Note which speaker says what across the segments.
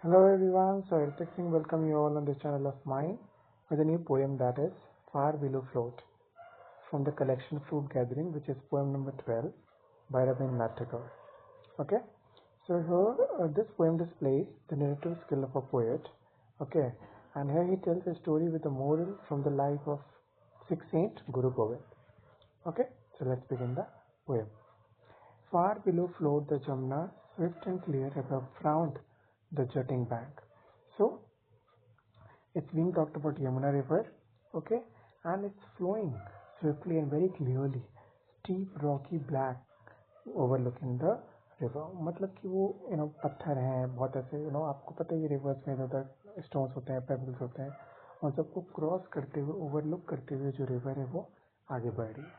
Speaker 1: Hello everyone, so Ritik Singh welcome you all on this channel of mine with a new poem that is Far Below Float from the collection Fruit Gathering, which is poem number 12 by Rabindranath Tagore. Okay, so here this poem displays the narrative skill of a poet. Okay, and here he tells a story with a moral from the life of Sikh saint Guru Gobind. Okay, so let's begin the poem. Far below flowed the Jamna, swift and clear above frowned the jutting bank. So it's being talked about Yamuna river, okay, and it's flowing swiftly and very clearly, steep, rocky, black, overlooking the river. मतलब कि वो पत्थर हैं बहुत ऐसे आपको पता है ये रिवर्स में इधर स्टोन्स होते हैं, पेबल्स होते हैं, और सबको क्रॉस करते हुए ओवरलुक करते हुए जो रिवर है वो आगे बढ़ रही है.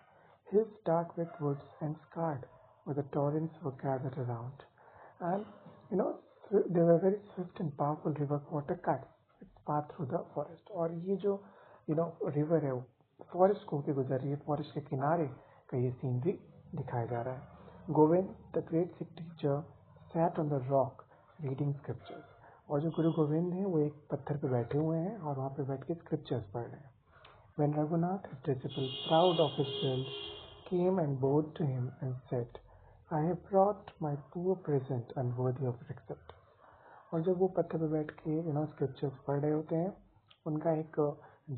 Speaker 1: Hills dark with woods and scarred, where the torrents were gathered around, and they were very swift and powerful river water cuts its path through the forest. और ये जो river है वो फॉरेस्ट को होकर गुजर रही है, फॉरेस्ट के किनारे का ये सीनरी दिखाया जा रहा है. Govind the great Sikh teacher sat on the rock reading scriptures. और जो गुरु गोविंद हैं वो एक पत्थर पे बैठे हुए हैं और वहाँ पे बैठ के स्क्रिप्चर्स पढ़ रहे हैं. When Raghunath, his disciple, proud of his wealth, came and bowed to him and said, I have brought my poor present unworthy of accept. और जब वो पत्थर पर बैठ के स्क्रिप्चर्स पढ़ रहे होते हैं, उनका एक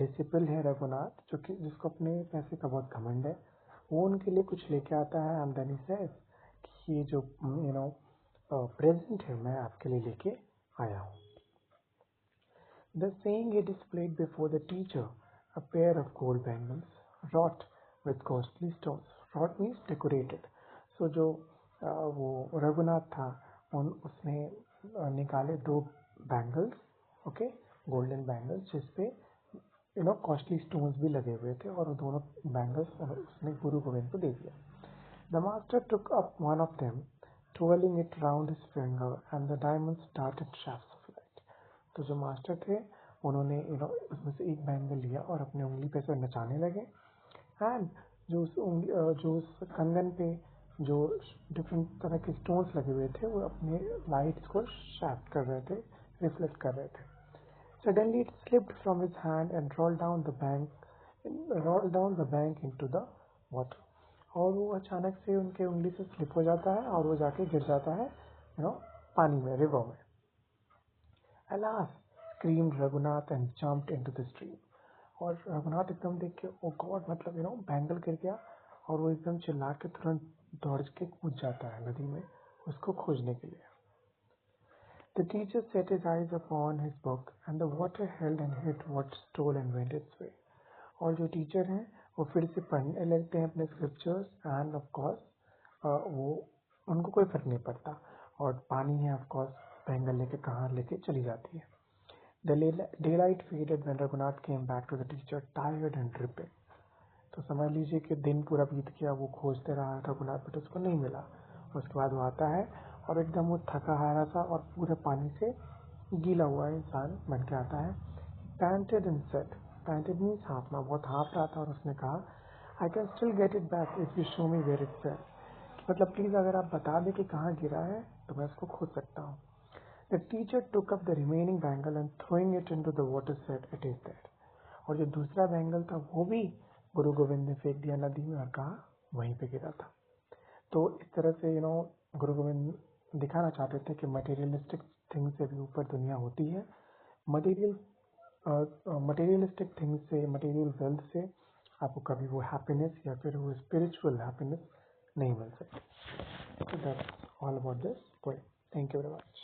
Speaker 1: डिसिपल है रघुनाथ, जो कि जिसको अपने पैसे का बहुत घमंड है, वो उनके लिए कुछ लेके आता है एंड देन ही सेज कि ये जो प्रेजेंट है मैं आपके लिए लेके आया हूँ. The saying he displayed before the teacher a pair of gold bangles wrought with costly stones. Wrought means decorated. So जो वो रघुनाथ था उसने निकाले दो बैंगल्स, ओके, गोल्डन बैंगल्स जिसपे कॉस्टली स्टोन्स भी लगे हुए थे, और दोनों बैंगल्स उसने गुरु गोविंद को दे दिया. The master took up one of them, twirling it round his finger, and the diamonds darted shafts of light. तो जो मास्टर थे उन्होंने उसमें से एक बैंगल लिया और अपनी उंगली पे से नचाने लगे, एंड जो उस कंगन पे जो डिफरेंट तरह के स्टोन्स लगे हुए थे वो अपने लाइट्स को शाफ्ट कर रहे थे, रिफ्लेक्ट कर रहे थे. Suddenly it slipped from his hand and rolled down the bank into the water. और वो अचानक से उनके उंगली से स्लिप हो जाता है और वो जाके गिर जाता है पानी में, रिवर में. Alas! Screamed Raghunath and jumped into the stream. और रघुनाथ एकदम देख के ओ गॉड, मतलब बैंगल गिर गया, और वो एकदम चिल्ला के तुरंत दौड़ के कूद जाता है नदी में उसको खोजने के लिए. The teacher set his eyes upon his book and the water held and hid what stole and went its way. और जो टीचर हैं वो फिर से पढ़ने लगते हैं अपने स्क्रिप्चर्स, एंड ऑफ कोर्स वो उनको कोई फर्क नहीं पड़ता, और पानी है ऑफ कोर्स बैंगल लेके कहाँ लेके चली जाती है. The daylight faded when Raghunath came back to the teacher, tired and dripping. तो समझ लीजिए कि दिन पूरा बीत गया, वो खोजते रहा रघुनाथ बट उसको नहीं मिला. उसके बाद वो आता है और एकदम वो थका हारा सा और पूरे पानी से गीला हुआ इंसान बन के आता है. Panted and said, panted means हाँफना, बहुत हाँफ रहा था और उसने कहा, I can still get it back if you show me where it fell. मतलब प्लीज अगर आप बता दें कि कहाँ गिरा है तो मैं उसको खोज सकता हूँ. The teacher took up the remaining bangle and throwing it into the water said, it is there. और जो दूसरा बैंगल था वो भी गुरु गोविंद ने फेंक दिया नदी में और कहा वहीं पे गिरा था. तो इस तरह से गुरु गोविंद दिखाना चाहते थे कि मटेरियलिस्टिक थिंग से भी ऊपर दुनिया होती है. मटेरियलिस्टिक थिंग से, मटेरियल वेल्थ से आपको कभी वो हैप्पीनेस या फिर वो स्पिरिचुअल हैप्पीनेस नहीं मिल सकती. So that's all about this poem. Thank you very much.